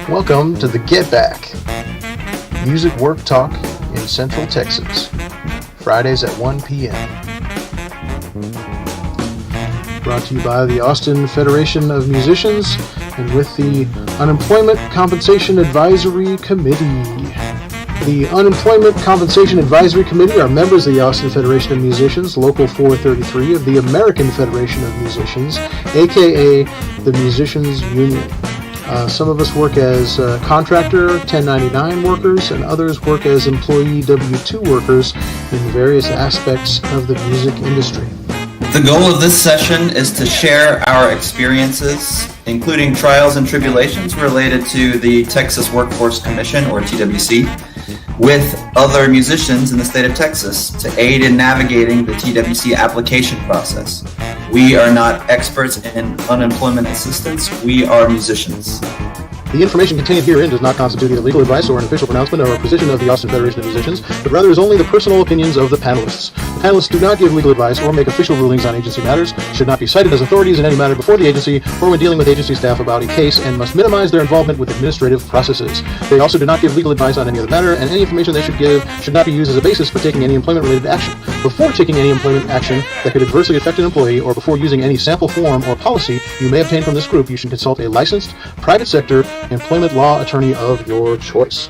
Welcome to the Get Back, music work talk in Central Texas, Fridays at 1 p.m. Brought to you by the Austin Federation of Musicians and with the Unemployment Compensation Advisory Committee. The Unemployment Compensation Advisory Committee are members of the Austin Federation of Musicians, Local 433 of the American Federation of Musicians, aka the Musicians Union. Some of us work as contractor 1099 workers, and others work as employee W-2 workers in various aspects of the music industry. The goal of this session is to share our experiences, including trials and tribulations related to the Texas Workforce Commission, or TWC, with other musicians in the state of Texas to aid in navigating the TWC application process. We are not experts in unemployment assistance. We are musicians. The information contained herein does not constitute either legal advice or an official pronouncement or a position of the Austin Federation of Musicians, but rather is only the personal opinions of the panelists. The panelists do not give legal advice or make official rulings on agency matters, should not be cited as authorities in any matter before the agency or when dealing with agency staff about a case, and must minimize their involvement with administrative processes. They also do not give legal advice on any other matter, and any information they should give should not be used as a basis for taking any employment-related action. Before taking any employment action that could adversely affect an employee, or before using any sample form or policy you may obtain from this group, you should consult a licensed, private sector, employment law attorney of your choice.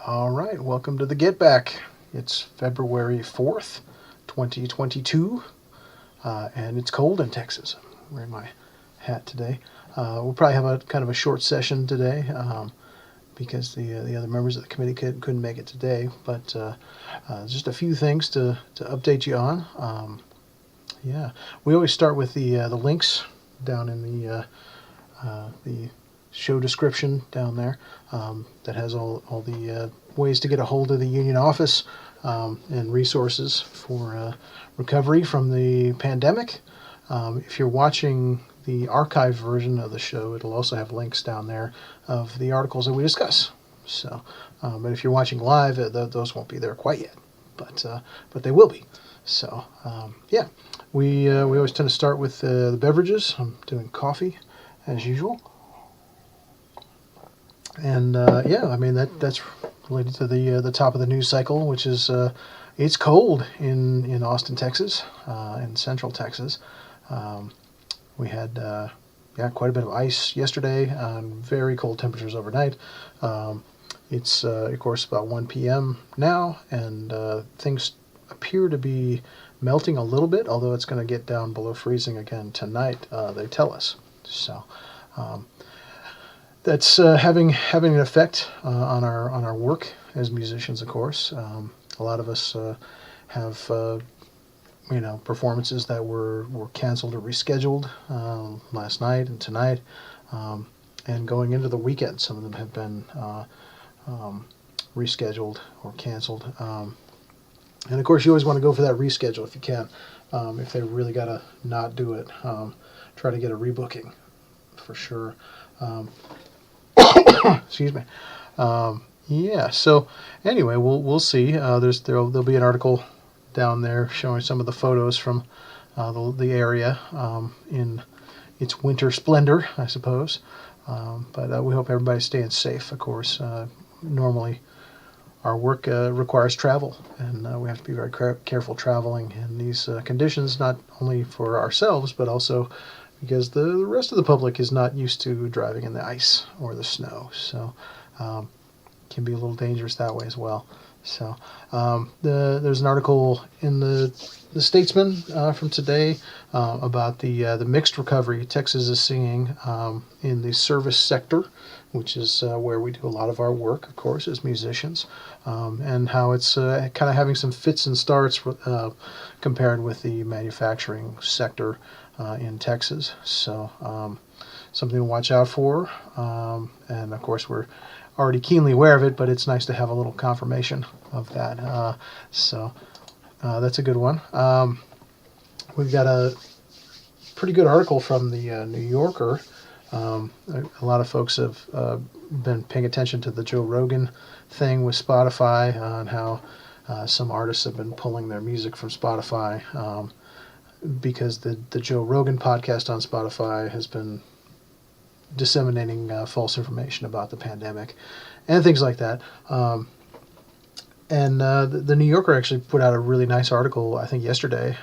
All right, welcome to the Get Back. It's February 4th, 2022, and it's cold in Texas. I'm wearing my hat today. We'll probably have a kind of a short session today because the other members of the committee couldn't make it today, but just a few things to update you on. We always start with the links down in the show description down there that has all the ways to get a hold of the union office and resources for recovery from the pandemic. If you're watching the archived version of the show, it'll also have links down there of the articles that we discuss. So, but if you're watching live, those won't be there quite yet, but they will be. So, we always tend to start with the beverages. I'm doing coffee as usual, and that's related to the top of the news cycle, which is it's cold in Austin, Texas, in Central Texas. We had quite a bit of ice yesterday and very cold temperatures overnight. It's of course about 1 p.m. now, and things appear to be melting a little bit, although it's going to get down below freezing again tonight, they tell us. So that's having an effect on our work as musicians, of course. A lot of us have performances that were canceled or rescheduled last night and tonight, and going into the weekend, some of them have been rescheduled or canceled. And of course, you always want to go for that reschedule if you can. If they really got to not do it, try to get a rebooking for sure. Excuse me. So anyway, we'll see. There'll be an article down there showing some of the photos from the area in its winter splendor, I suppose. But we hope everybody's staying safe, of course. Normally, our work requires travel, and we have to be very careful traveling in these conditions, not only for ourselves, but also because the rest of the public is not used to driving in the ice or the snow. So can be a little dangerous that way as well. So there's an article in the Statesman from today about the mixed recovery Texas is seeing in the service sector, which is where we do a lot of our work, of course, as musicians, and how it's kind of having some fits and starts compared with the manufacturing sector in Texas. So something to watch out for, and of course we're already keenly aware of it, but it's nice to have a little confirmation of that. So that's a good one. We've got a pretty good article from the New Yorker. A lot of folks have been paying attention to the Joe Rogan thing with Spotify on how some artists have been pulling their music from Spotify because the Joe Rogan podcast on Spotify has been disseminating false information about the pandemic and things like that. And the New Yorker actually put out a really nice article, I think yesterday,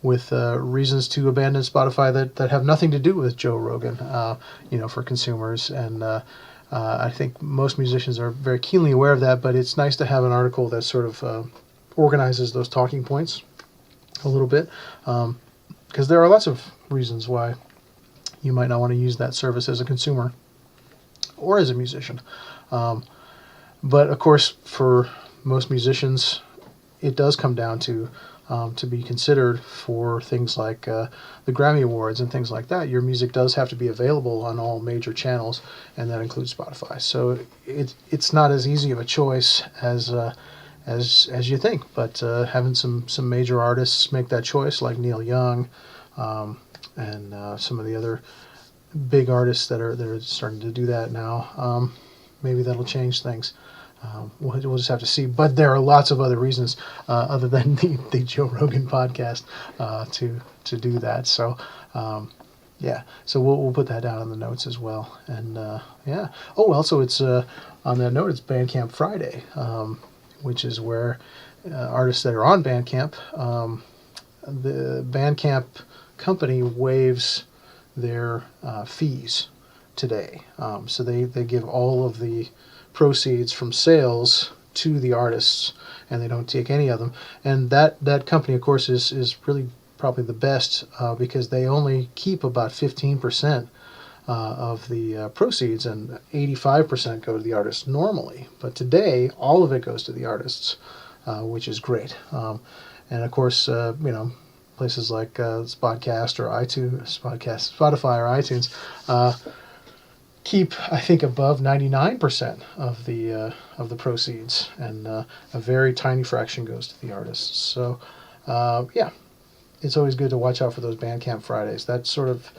with reasons to abandon Spotify that have nothing to do with Joe Rogan, for consumers. And I think most musicians are very keenly aware of that, but it's nice to have an article that sort of organizes those talking points a little bit, because there are lots of reasons why you might not want to use that service as a consumer or as a musician. But of course, for most musicians, it does come down to be considered for things like the Grammy Awards and things like that. Your music does have to be available on all major channels, and that includes Spotify. So it's not as easy of a choice as you think. But having some major artists make that choice, like Neil Young, and some of the other big artists that are starting to do that now, maybe that'll change things. We'll just have to see. But there are lots of other reasons other than the Joe Rogan podcast to do that. So yeah, so we'll put that down in the notes as well. And yeah. Oh, also it's on that note, it's Bandcamp Friday, which is where artists that are on Bandcamp, the Bandcamp company waives their fees today. So they give all of the proceeds from sales to the artists, and they don't take any of them. And that company, of course, is really probably the best because they only keep about 15% of the proceeds, and 85% go to the artists normally. But today, all of it goes to the artists, which is great. And of course, places like Spotify or iTunes keep, I think, above 99% of the proceeds, and a very tiny fraction goes to the artists. So, yeah, it's always good to watch out for those Bandcamp Fridays. That's sort of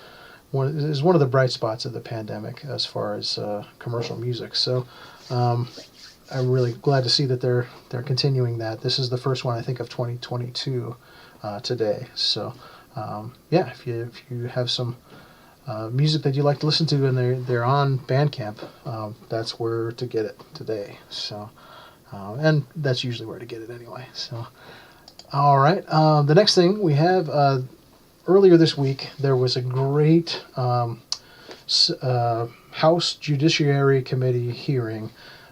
one of the bright spots of the pandemic as far as commercial music. So, I'm really glad to see that they're continuing that. This is the first one, I think, of 2022 today. So, yeah, if you have some music that you like to listen to and they're on Bandcamp, that's where to get it today. So, and that's usually where to get it anyway. So, all right. The next thing we have, earlier this week there was a great House Judiciary Committee hearing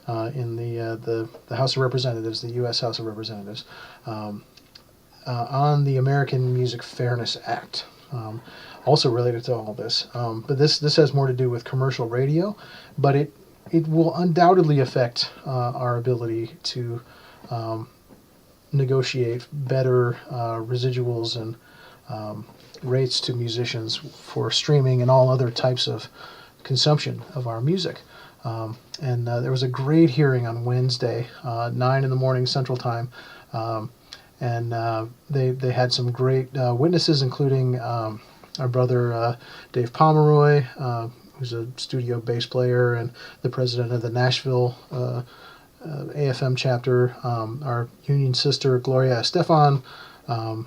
in the House of Representatives, the U.S. House of Representatives, on the American Music Fairness Act. Also related to all this, but this has more to do with commercial radio, but it will undoubtedly affect our ability to negotiate better residuals and rates to musicians for streaming and all other types of consumption of our music. And there was a great hearing on Wednesday, 9 in the morning Central Time, and they had some great witnesses, including our brother Dave Pomeroy, who's a studio bass player and the president of the Nashville AFM chapter, our union sister Gloria Estefan,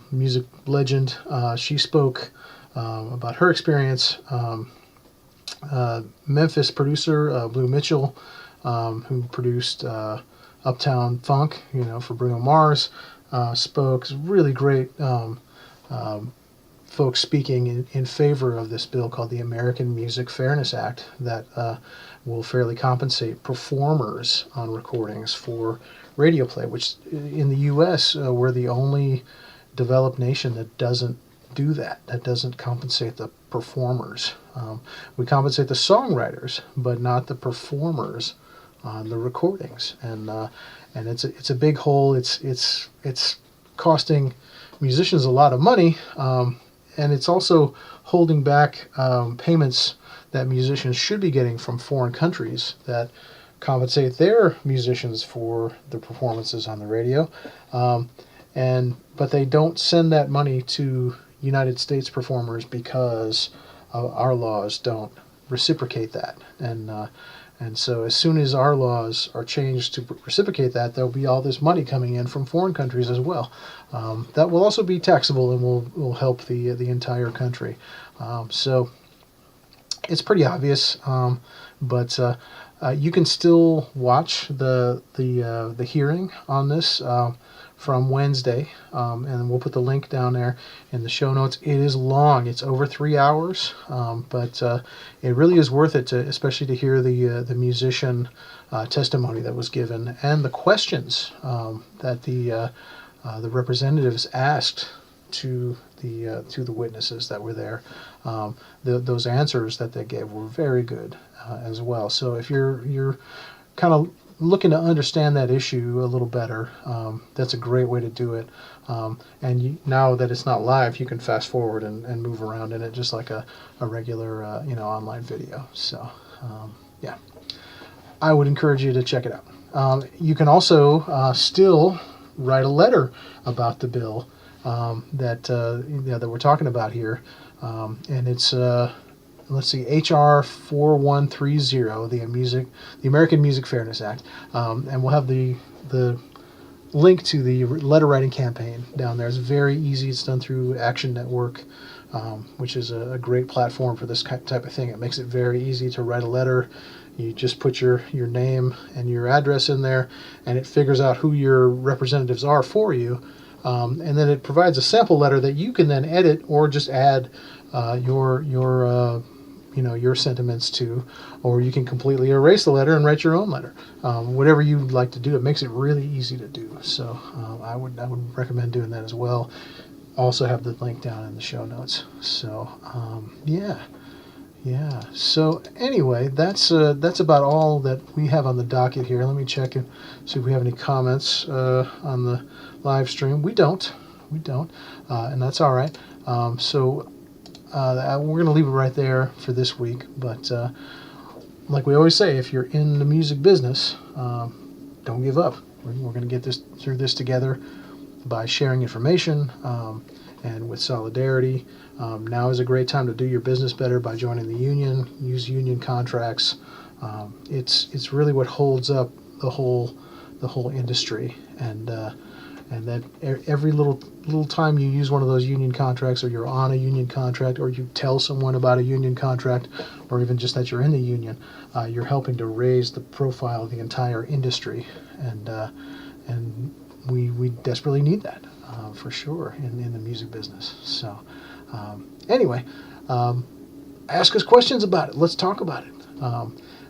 music legend. She spoke about her experience. Memphis producer Blue Mitchell, who produced Uptown Funk, for Bruno Mars, spoke. Really great folks speaking in favor of this bill called the American Music Fairness Act that will fairly compensate performers on recordings for radio play, which in the U.S. We're the only developed nation that doesn't do that doesn't compensate the performers. We compensate the songwriters, but not the performers on the recordings, and it's a big hole. It's costing musicians a lot of money, and it's also holding back payments that musicians should be getting from foreign countries that compensate their musicians for the performances on the radio, but they don't send that money to United States performers because our laws don't reciprocate that, and And so as soon as our laws are changed to reciprocate that, there'll be all this money coming in from foreign countries as well. That will also be taxable and will help the entire country. So it's pretty obvious, but you can still watch the hearing on this from Wednesday, and we'll put the link down there in the show notes. It is long; it's over 3 hours, but it really is worth it, especially to hear the musician testimony that was given and the questions that the representatives asked to the witnesses that were there. Those answers that they gave were very good as well. So if you're kind of looking to understand that issue a little better, that's a great way to do it. Now that it's not live, you can fast forward and move around in it just like a regular online video. So yeah, I would encourage you to check it out. You can also still write a letter about the bill that we're talking about here, and it's let's see, HR 4130, the American Music Fairness Act, and we'll have the link to the letter writing campaign down there. It's very easy. It's done through Action Network, which is a great platform for this type of thing. It makes it very easy to write a letter. You just put your name and your address in there, and it figures out who your representatives are for you. And then it provides a sample letter that you can then edit or just add your sentiments to, or you can completely erase the letter and write your own letter. Whatever you like to do, it makes it really easy to do. So I would recommend doing that as well. Also have the link down in the show notes. So yeah. So anyway, that's about all that we have on the docket here. Let me check and see if we have any comments on the live stream. We don't, and that's all right. So we're going to leave it right there for this week. But like we always say, if you're in the music business, don't give up. We're going to get through this together by sharing information and with solidarity. Now is a great time to do your business better by joining the union. Use union contracts. It's really what holds up the whole industry, and that every little time you use one of those union contracts, or you're on a union contract, or you tell someone about a union contract, or even just that you're in the union, you're helping to raise the profile of the entire industry, and we desperately need that for sure in the music business. So anyway, ask us questions about it. Let's talk about it,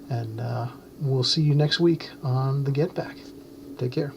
and we'll see you next week on the Get Back. Take care.